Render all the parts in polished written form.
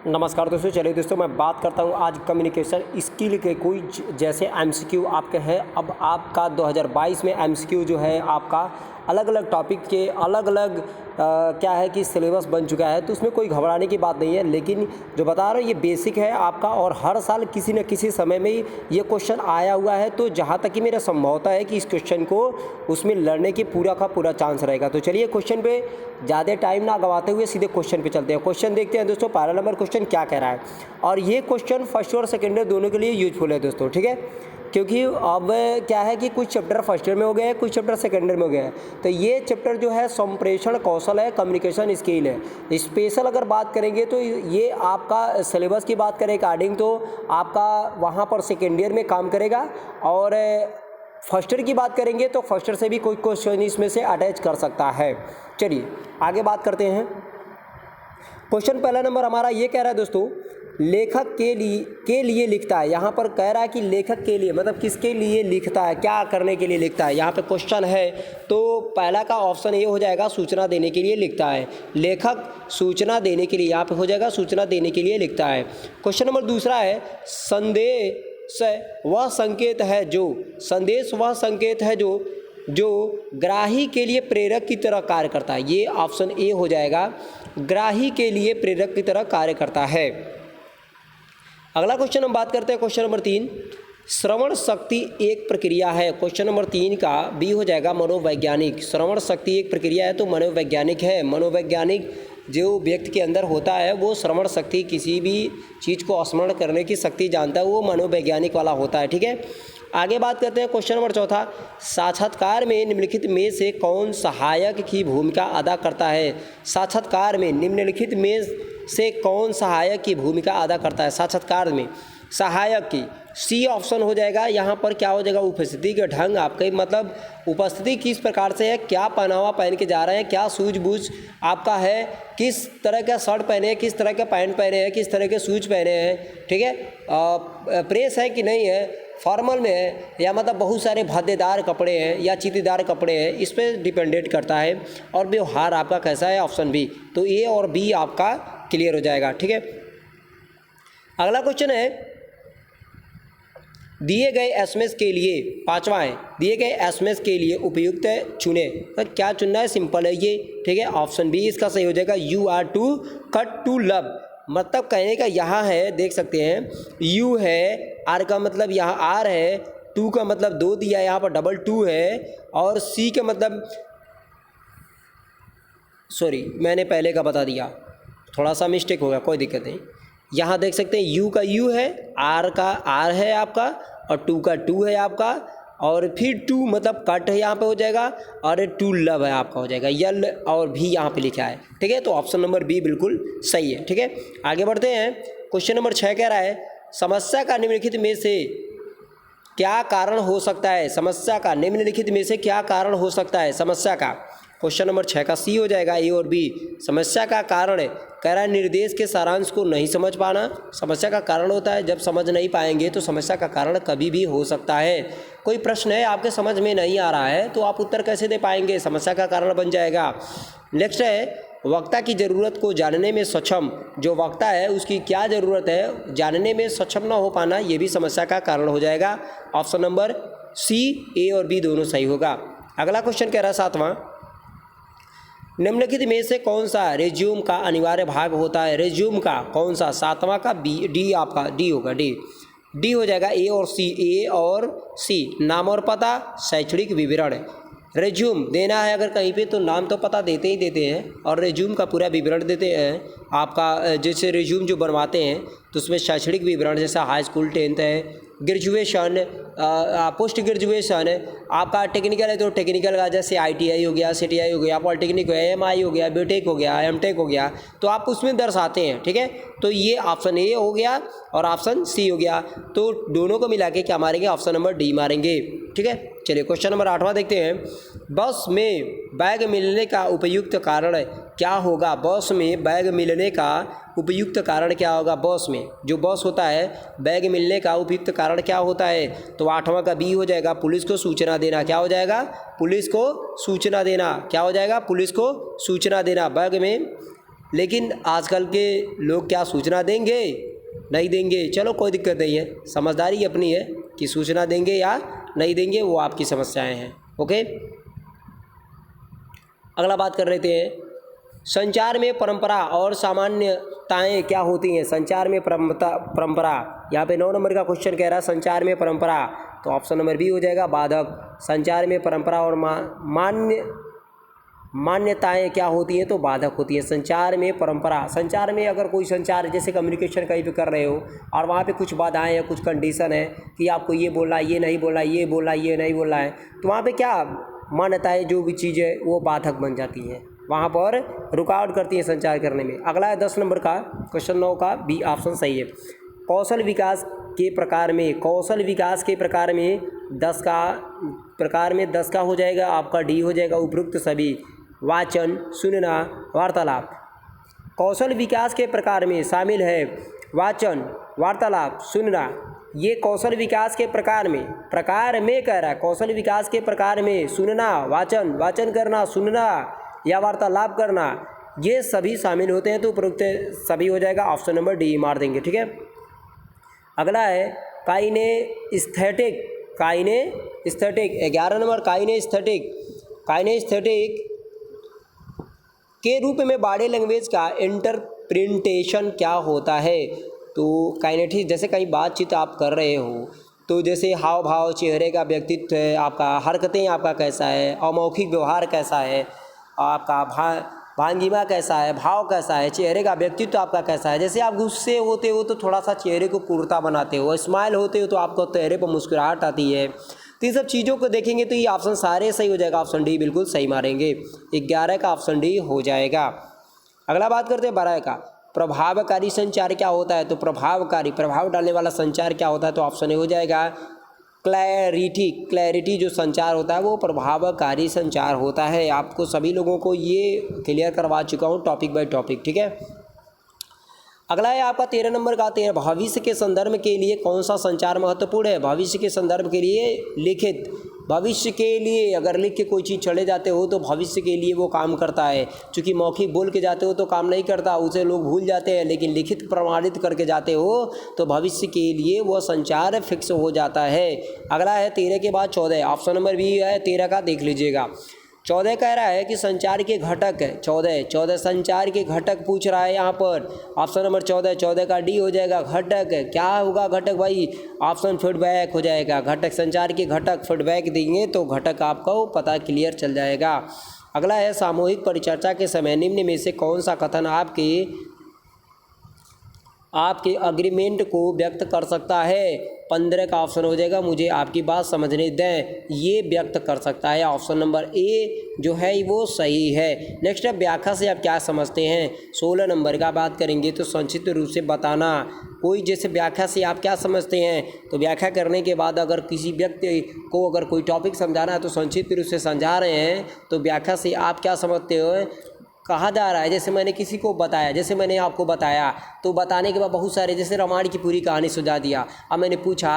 नमस्कार दोस्तों, चलिए दोस्तों मैं बात करता हूँ आज कम्युनिकेशन स्किल के कोई जैसे एमसीक्यू आपके हैं। अब आपका 2022 में एमसीक्यू जो है आपका अलग अलग टॉपिक के अलग अलग क्या है कि सिलेबस बन चुका है, तो उसमें कोई घबराने की बात नहीं है। लेकिन जो बता रहा हूँ ये बेसिक है आपका और हर साल किसी न किसी समय में ये क्वेश्चन आया हुआ है। तो जहाँ तक कि मेरा संभवता है कि इस क्वेश्चन को उसमें लड़ने की पूरा का पूरा चांस रहेगा। तो चलिए क्वेश्चन पे ज़्यादा टाइम ना गवाते हुए सीधे क्वेश्चन पे चलते हैं। क्वेश्चन देखते हैं दोस्तों, पहला नंबर क्वेश्चन क्या कह रहा है। और ये क्वेश्चन फर्स्ट और सेकेंड ईयर दोनों के लिए यूजफुल है दोस्तों, ठीक है, क्योंकि अब क्या है कि कुछ चैप्टर फर्स्ट ईयर में हो गए हैं, कुछ चैप्टर सेकेंड ईयर में हो गए हैं। तो ये चैप्टर जो है संप्रेषण कौशल है, कम्युनिकेशन स्किल है। स्पेशल अगर बात करेंगे तो ये आपका सिलेबस की बात करें अकॉर्डिंग तो आपका वहाँ पर सेकेंड ईयर में काम करेगा। और फर्स्ट ईयर की बात करेंगे तो फर्स्ट ईयर से भी कोई क्वेश्चन इसमें से अटैच कर सकता है। चलिए आगे बात करते हैं। क्वेश्चन पहला नंबर हमारा ये कह रहा है दोस्तों, लेखक के लिए लिखता है। यहाँ पर कह रहा है कि लेखक के लिए मतलब किसके लिए लिखता है, क्या करने के लिए लिखता है। यहाँ पे क्वेश्चन है तो पहला का ऑप्शन ये हो जाएगा, सूचना देने के लिए लिखता है। लेखक सूचना देने के लिए, यहाँ पे हो जाएगा सूचना देने के लिए लिखता है। क्वेश्चन नंबर दूसरा है, संदेश वह संकेत है जो, संदेश वह संकेत है जो ग्राही के लिए प्रेरक की तरह कार्य करता है। ये ऑप्शन ए हो जाएगा, ग्राही के लिए प्रेरक की तरह कार्य करता है। अगला क्वेश्चन हम बात करते हैं क्वेश्चन नंबर 3, श्रवण शक्ति एक प्रक्रिया है। क्वेश्चन नंबर 3 का बी हो जाएगा मनोवैज्ञानिक। श्रवण शक्ति एक प्रक्रिया है तो मनोवैज्ञानिक है। मनोवैज्ञानिक जो व्यक्ति के अंदर होता है वो श्रवण शक्ति, किसी भी चीज़ को स्मरण करने की शक्ति जानता है, वो मनोवैज्ञानिक वाला होता है, ठीक है। आगे बात करते हैं क्वेश्चन नंबर 4, साक्षात्कार में निम्नलिखित में से कौन सहायक की भूमिका अदा करता है। साक्षात्कार में निम्नलिखित में से कौन सहायक की भूमिका अदा करता है। साक्षात्कार में सहायक की सी ऑप्शन हो जाएगा। यहाँ पर क्या हो जाएगा, उपस्थिति के ढंग, आपके मतलब उपस्थिति किस प्रकार से है, क्या पहनावा पहन के जा रहे हैं, क्या सूझबूझ आपका है, किस तरह का शर्ट पहने हैं, किस तरह का पैंट पहने हैं, किस तरह के शूज पहने हैं, ठीक है, प्रेस है कि नहीं है, फॉर्मल में है या मतलब बहुत सारे भद्देदार कपड़े हैं या चीतीदार कपड़े हैं, इस पर डिपेंडेंट करता है। और व्यवहार आपका कैसा है, ऑप्शन बी। तो ए और बी आपका क्लियर हो जाएगा, ठीक है। अगला क्वेश्चन है, दिए गए एसएमएस के लिए, पांचवा है, दिए गए एसएमएस के लिए उपयुक्त चुने। तो क्या चुनना है, सिंपल है ये, ठीक है। ऑप्शन बी इसका सही हो जाएगा, you are too cute to love. मतलब कहने का यहाँ है, देख सकते हैं, यू है, आर का मतलब यहाँ आर है, टू का मतलब 2 दिया है, यहाँ पर डबल 2 है, और सी का मतलब सॉरी मैंने पहले का बता दिया, थोड़ा सा मिस्टेक हो गया, कोई दिक्कत नहीं। यहाँ देख सकते हैं यू का यू है, आर का आर है आपका, और 2 का 2 है आपका, और फिर 2 मतलब कट है यहाँ पे हो जाएगा, और 2 लव है आपका हो जाएगा, यल और भी यहाँ पे लिखा है, ठीक है। तो ऑप्शन नंबर बी बिल्कुल सही है, ठीक है। आगे बढ़ते हैं। क्वेश्चन नंबर 6 कह रहा है, समस्या का निम्नलिखित में से क्या कारण हो सकता है। समस्या का निम्नलिखित में से क्या कारण हो सकता है। समस्या का क्वेश्चन नंबर 6 का सी हो जाएगा, ए और बी। समस्या का कारण है, कह रहा है निर्देश के सारांश को नहीं समझ पाना। समस्या का कारण होता है जब समझ नहीं पाएंगे तो समस्या का कारण कभी भी हो सकता है। कोई प्रश्न है आपके समझ में नहीं आ रहा है तो आप उत्तर कैसे दे पाएंगे, समस्या का कारण बन जाएगा। नेक्स्ट है, वक्ता की ज़रूरत को जानने में सक्षम, जो वक्ता है उसकी क्या ज़रूरत है जानने में सक्षम ना हो पाना, ये भी समस्या का कारण हो जाएगा। ऑप्शन नंबर सी, ए और बी दोनों सही होगा। अगला क्वेश्चन कह रहा है 7वां, निम्नलिखित में से कौन सा रिज्यूम का अनिवार्य भाग होता है। रिज्यूम का कौन सा, 7वां का बी, डी आपका डी होगा, डी हो जाएगा, ए और सी, ए और सी। नाम और पता, शैक्षणिक विवरण। रिज्यूम देना है अगर कहीं पे तो नाम तो पता देते ही देते हैं, और रिज्यूम का पूरा विवरण देते हैं आपका। जैसे रिज्यूम जो बनवाते हैं तो उसमें शैक्षणिक विवरण, जैसा हाई स्कूल 10th है, ग्रेजुएशन, पोस्ट ग्रेजुएशन, आपका टेक्निकल है तो टेक्निकल का जैसे ITI हो गया, CTI हो गया, पॉलिटेक्निक हो गया, MI हो गया, BTech हो गया, MTech हो गया, तो आप उसमें दर्शाते हैं, ठीक है। तो ये ऑप्शन ए हो गया और ऑप्शन सी हो गया, तो दोनों को मिला के क्या मारेंगे, ऑप्शन नंबर डी मारेंगे, ठीक है। चलिए क्वेश्चन नंबर 8वां देखते हैं, बस में बैग मिलने का उपयुक्त कारण क्या होगा। बस में बैग मिलने का उपयुक्त कारण क्या होगा। बस में जो बस होता है, बैग मिलने का उपयुक्त कारण क्या होता है। तो 8वां का बी हो जाएगा, पुलिस को सूचना देना। क्या हो जाएगा, पुलिस को सूचना देना। क्या हो जाएगा, पुलिस को सूचना देना। बैग में लेकिन आजकल के लोग क्या सूचना देंगे, नहीं देंगे, चलो कोई दिक्कत नहीं है, समझदारी अपनी है कि सूचना देंगे या नहीं देंगे, वो आपकी समस्याएं हैं। ओके, अगला बात कर लेते हैं, संचार में परंपरा और सामान्यताएं क्या होती हैं। संचार में परंपरा, यहाँ पे 9 नंबर का क्वेश्चन कह रहा है संचार में परंपरा, तो ऑप्शन नंबर बी हो जाएगा बाधक। संचार में परंपरा और मान्यताएं क्या होती हैं, तो बाधक होती है। संचार में परंपरा, संचार में अगर कोई संचार जैसे कम्युनिकेशन कहीं पे कर रहे हो और वहाँ पे कुछ बाधाएं हैं, कुछ कंडीशन है कि आपको ये बोलना है, ये नहीं बोलना, ये बोलना, ये नहीं बोलना है, तो वहाँ पे क्या मान्यताएं जो भी चीज़ है वो बाधक बन जाती हैं, वहाँ पर रुकावट करती है संचार करने में। अगला है 10 नंबर का क्वेश्चन 9 का बी ऑप्शन सही है। कौशल विकास के प्रकार में, कौशल विकास के प्रकार में 10 का हो जाएगा आपका डी हो जाएगा उपरोक्त सभी, वाचन, सुनना, वार्तालाप। कौशल विकास के प्रकार में शामिल है वाचन, वार्तालाप, सुनना, ये कौशल विकास के प्रकार में कह रहा है, कौशल विकास के प्रकार में सुनना, वाचन करना, सुनना या वार्तालाप करना, ये सभी शामिल होते हैं, तो उपरोक्त सभी हो जाएगा, ऑप्शन नंबर डी मार देंगे। ठीक है, अगला है काइनेस्थेटिक 11 नंबर, काइनेस्थेटिक के रूप में बॉडी लैंग्वेज का इंटरप्रिटेशन क्या होता है। तो काइनेटिक्स, जैसे कहीं बातचीत आप कर रहे हो तो जैसे हाव भाव, चेहरे का व्यक्तित्व है आपका, हरकतें आपका कैसा है, अमौखिक व्यवहार कैसा है आपका, भंगिमा कैसा है, भाव कैसा है, चेहरे का व्यक्तित्व आपका कैसा है। जैसे आप गुस्से होते हो तो थोड़ा सा चेहरे को कुर्ता बनाते हो, स्माइल होते हो तो आपको चेहरे पर मुस्कुराहट आती है, तो इन सब चीज़ों को देखेंगे तो ये ऑप्शन सारे सही हो जाएगा, ऑप्शन डी बिल्कुल सही मारेंगे, 11 का ऑप्शन डी हो जाएगा। अगला बात करते हैं 12 का, प्रभावकारी संचार क्या होता है। तो प्रभाव डालने वाला संचार क्या होता है, तो ऑप्शन ए हो जाएगा क्लैरिटी जो संचार होता है वो प्रभावकारी संचार होता है। आपको सभी लोगों को ये क्लियर करवा चुका हूँ टॉपिक बाय टॉपिक। ठीक है, अगला है आपका 13 नंबर का, भविष्य के संदर्भ के लिए कौन सा संचार महत्वपूर्ण है। भविष्य के संदर्भ के लिए लिखित, भविष्य के लिए अगर लिख के कोई चीज़ चले जाते हो तो भविष्य के लिए वो काम करता है, क्योंकि मौखिक बोल के जाते हो तो काम नहीं करता, उसे लोग भूल जाते हैं, लेकिन लिखित प्रमाणित करके जाते हो तो भविष्य के लिए वो संचार फिक्स हो जाता है। अगला है 13 के बाद 14, ऑप्शन नंबर बी है 13 का, देख लीजिएगा। 14 कह रहा है कि संचार के घटक है, 14 संचार के घटक पूछ रहा है यहाँ पर, ऑप्शन नंबर 14 का डी हो जाएगा घटक। क्या होगा घटक भाई, ऑप्शन फीडबैक हो जाएगा, घटक संचार के घटक, फीडबैक देंगे तो घटक आपको पता क्लियर चल जाएगा। अगला है सामूहिक परिचर्चा के समय निम्न में से कौन सा कथन आपके अग्रीमेंट को व्यक्त कर सकता है। 15 का ऑप्शन हो जाएगा, मुझे आपकी बात समझने दें, ये व्यक्त कर सकता है, ऑप्शन नंबर ए जो है वो सही है। नेक्स्ट है व्याख्या से आप क्या समझते हैं। 16 नंबर का बात करेंगे तो संक्षिप्त रूप से बताना, कोई जैसे व्याख्या से आप क्या समझते हैं, तो व्याख्या करने के बाद अगर किसी व्यक्ति को अगर कोई टॉपिक समझाना है तो संक्षिप्त रूप से समझा रहे हैं, तो व्याख्या से आप क्या समझते हो, कहा जा रहा है जैसे मैंने किसी को बताया, जैसे मैंने आपको बताया, तो बताने के बाद बहुत सारे जैसे रामायण की पूरी कहानी सुझा दिया, अब मैंने पूछा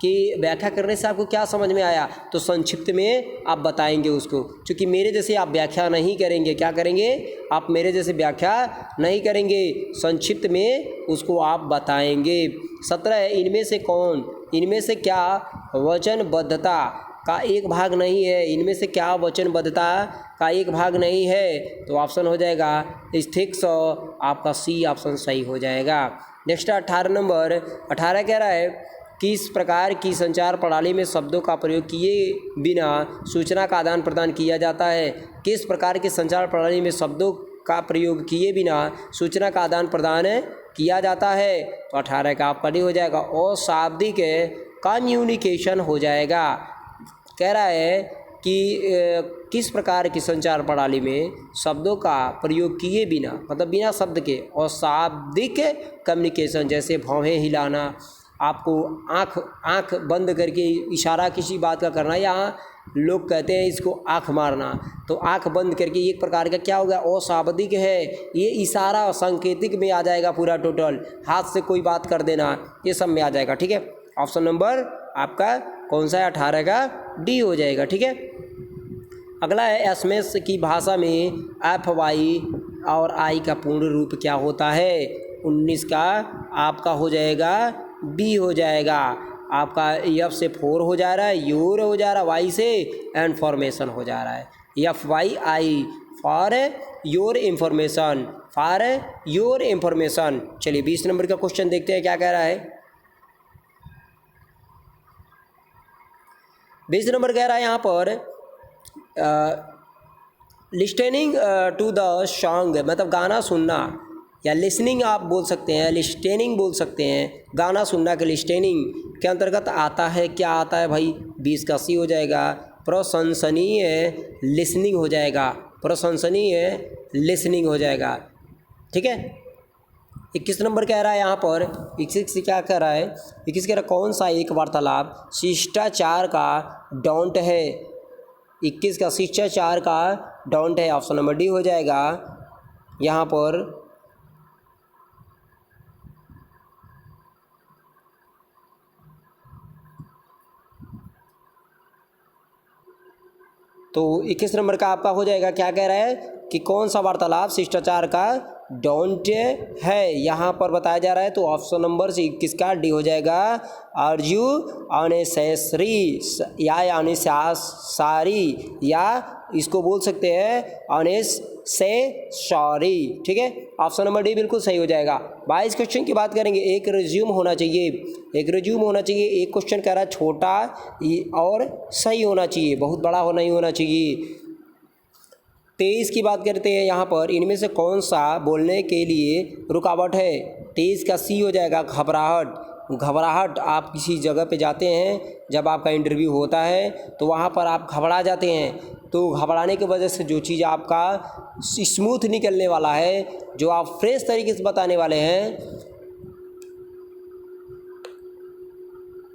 कि व्याख्या करने से आपको क्या समझ में आया, तो संक्षिप्त में आप बताएंगे उसको, क्योंकि मेरे जैसे आप व्याख्या नहीं करेंगे, क्या करेंगे आप मेरे जैसे व्याख्या नहीं करेंगे, संक्षिप्त में उसको आप बताएंगे। 17 इनमें से क्या वचनबद्धता का एक भाग नहीं है, इनमें से क्या वचनबद्धता का एक भाग नहीं है, तो ऑप्शन हो जाएगा स्थिक्स, आपका सी ऑप्शन सही हो जाएगा। नेक्स्ट 18 नंबर, 18 कह रहा है किस प्रकार की संचार प्रणाली में शब्दों का प्रयोग किए बिना सूचना का आदान प्रदान किया जाता है। किस प्रकार की संचार प्रणाली में शब्दों का प्रयोग किए बिना सूचना का आदान प्रदान किया जाता है, तो 18 का आपका नहीं हो जाएगा, और शाब्दिक कम्युनिकेशन हो जाएगा। कह रहा है कि किस प्रकार की संचार प्रणाली में शब्दों का प्रयोग किए बिना, मतलब बिना शब्द के, और शाब्दिक कम्युनिकेशन, जैसे भौहें हिलाना, आपको आँख बंद करके इशारा किसी बात का करना, या लोग कहते हैं इसको आँख मारना, तो आँख बंद करके एक प्रकार का क्या होगा, अशाब्दिक है, ये इशारा और सांकेतिक में आ जाएगा पूरा टोटल, हाथ से कोई बात कर देना, ये सब में आ जाएगा। ठीक है, ऑप्शन नंबर आपका कौन सा है, 18 का डी हो जाएगा। ठीक है, अगला है एसएमएस की भाषा में FY और आई का पूर्ण रूप क्या होता है? 19 का आपका हो जाएगा बी हो जाएगा। आपका एफ से 4 हो जा रहा है, योर हो जा रहा है, वाई से इन्फॉर्मेशन हो जा रहा है। FYI for your information, for your information. चलिए 20 नंबर का क्वेश्चन देखते हैं क्या कह रहा है। 20 नंबर कह रहा है यहाँ पर लिस्टनिंग टू द सॉन्ग, मतलब गाना सुनना, या लिसनिंग आप बोल सकते हैं, लिस्टनिंग बोल सकते हैं। गाना सुनना के लिस्टनिंग के अंतर्गत आता है, क्या आता है भाई? 20 का सी हो जाएगा, प्रशंसनीय लिसनिंग हो जाएगा, प्रशंसनीय लिसनिंग हो जाएगा। ठीक है। 21 नंबर कह रहा है यहाँ पर, 21 से क्या कह रहा है? 21 कह रहा है कौन सा एक वार्तालाप शिष्टाचार का डोंट है? 21 का शिष्टाचार का डोंट है, ऑप्शन नंबर डी हो जाएगा यहाँ पर। तो 21 नंबर का आपका हो जाएगा, क्या कह रहा है कि कौन सा वार्तालाप शिष्टाचार का डोंट है, यहाँ पर बताया जा रहा है। तो ऑप्शन नंबर 21 का डी हो जाएगा, आर्यू अनेसेसरी या अनेसारी, या इसको बोल सकते हैं अनेस से सॉरी। ठीक है, ऑप्शन नंबर डी बिल्कुल सही हो जाएगा। 22 क्वेश्चन की बात करेंगे। एक रिज्यूम होना चाहिए, एक रिज्यूम होना चाहिए। एक क्वेश्चन कह रहा है छोटा और सही होना चाहिए, बहुत बड़ा हो नहीं होना चाहिए। 23 की बात करते हैं यहाँ पर, इनमें से कौन सा बोलने के लिए रुकावट है? 23 का सी हो जाएगा, घबराहट। घबराहट, आप किसी जगह पे जाते हैं, जब आपका इंटरव्यू होता है तो वहाँ पर आप घबरा जाते हैं, तो घबराने की वजह से जो चीज़ आपका स्मूथ निकलने वाला है, जो आप फ्रेश तरीके से बताने वाले हैं,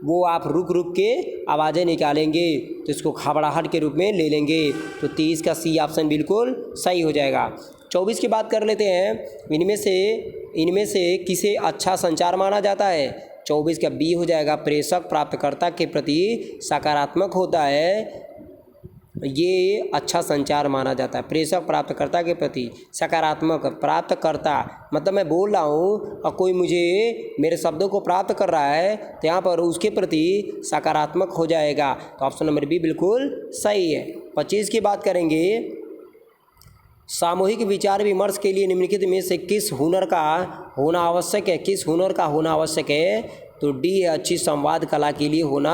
वो आप रुक रुक के आवाज़ें निकालेंगे, तो इसको घबराहट के रूप में ले लेंगे। तो 23 का सी ऑप्शन बिल्कुल सही हो जाएगा। 24 की बात कर लेते हैं। इनमें से किसे अच्छा संचार माना जाता है? 24 का बी हो जाएगा, प्रेषक प्राप्तकर्ता के प्रति सकारात्मक होता है, ये अच्छा संचार माना जाता है। प्रेषक प्राप्तकर्ता के प्रति सकारात्मक, प्राप्तकर्ता मतलब मैं बोल रहा हूँ और कोई मुझे मेरे शब्दों को प्राप्त कर रहा है, तो यहाँ पर उसके प्रति सकारात्मक हो जाएगा। तो ऑप्शन नंबर बी बिल्कुल सही है। 25 की बात करेंगे। सामूहिक विचार विमर्श के लिए निम्नलिखित में से किस हुनर का होना आवश्यक है? किस हुनर का होना आवश्यक है? तो डी है, अच्छी संवाद कला के लिए होना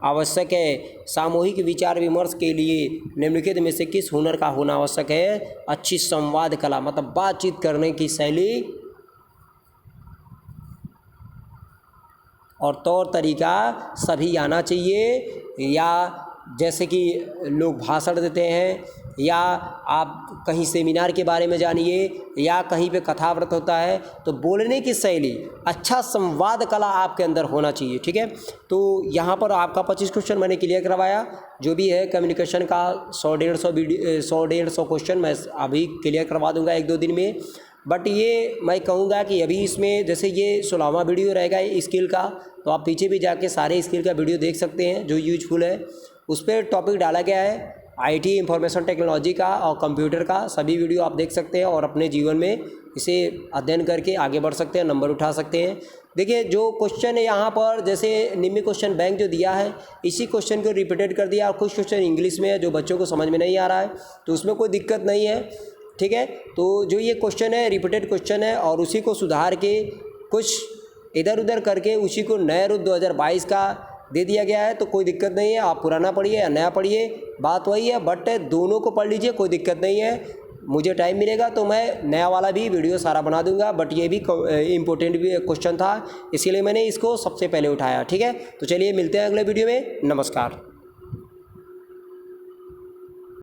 आवश्यक है। सामूहिक विचार विमर्श के लिए निम्नलिखित में से किस हुनर का होना आवश्यक है? अच्छी संवाद कला, मतलब बातचीत करने की शैली और तौर तरीका सभी आना चाहिए। या जैसे कि लोग भाषण देते हैं, या आप कहीं सेमिनार के बारे में जानिए, या कहीं पे कथाव्रत होता है, तो बोलने की शैली, अच्छा संवाद कला आपके अंदर होना चाहिए। ठीक है, तो यहाँ पर आपका 25 क्वेश्चन मैंने क्लियर करवाया। जो भी है कम्युनिकेशन का 100-150 क्वेश्चन मैं अभी क्लियर करवा दूँगा 1-2 दिन में। बट ये मैं कहूँगा कि अभी इसमें जैसे ये 16वां वीडियो रहेगा स्किल का, तो आप पीछे भी जाके सारे स्किल का वीडियो देख सकते हैं जो यूजफुल है। उस पर टॉपिक डाला गया है IT इंफॉर्मेशन टेक्नोलॉजी का और कंप्यूटर का, सभी वीडियो आप देख सकते हैं और अपने जीवन में इसे अध्ययन करके आगे बढ़ सकते हैं, नंबर उठा सकते हैं। देखिए जो क्वेश्चन है यहाँ पर, जैसे निम्न क्वेश्चन बैंक जो दिया है, इसी क्वेश्चन को रिपीटेड कर दिया, और कुछ क्वेश्चन इंग्लिश में है जो बच्चों को समझ में नहीं आ रहा है, तो उसमें कोई दिक्कत नहीं है। ठीक है, तो जो ये क्वेश्चन है रिपीटेड क्वेश्चन है, और उसी को सुधार के कुछ इधर उधर करके उसी को नया रूप 2022 का दे दिया गया है। तो कोई दिक्कत नहीं है, आप पुराना पढ़िए या नया पढ़िए, बात वही है। बट दोनों को पढ़ लीजिए, कोई दिक्कत नहीं है। मुझे टाइम मिलेगा तो मैं नया वाला भी वीडियो सारा बना दूंगा। बट ये भी इम्पोर्टेंट भी क्वेश्चन था, इसीलिए मैंने इसको सबसे पहले उठाया। ठीक है, तो चलिए मिलते हैं अगले वीडियो में। नमस्कार।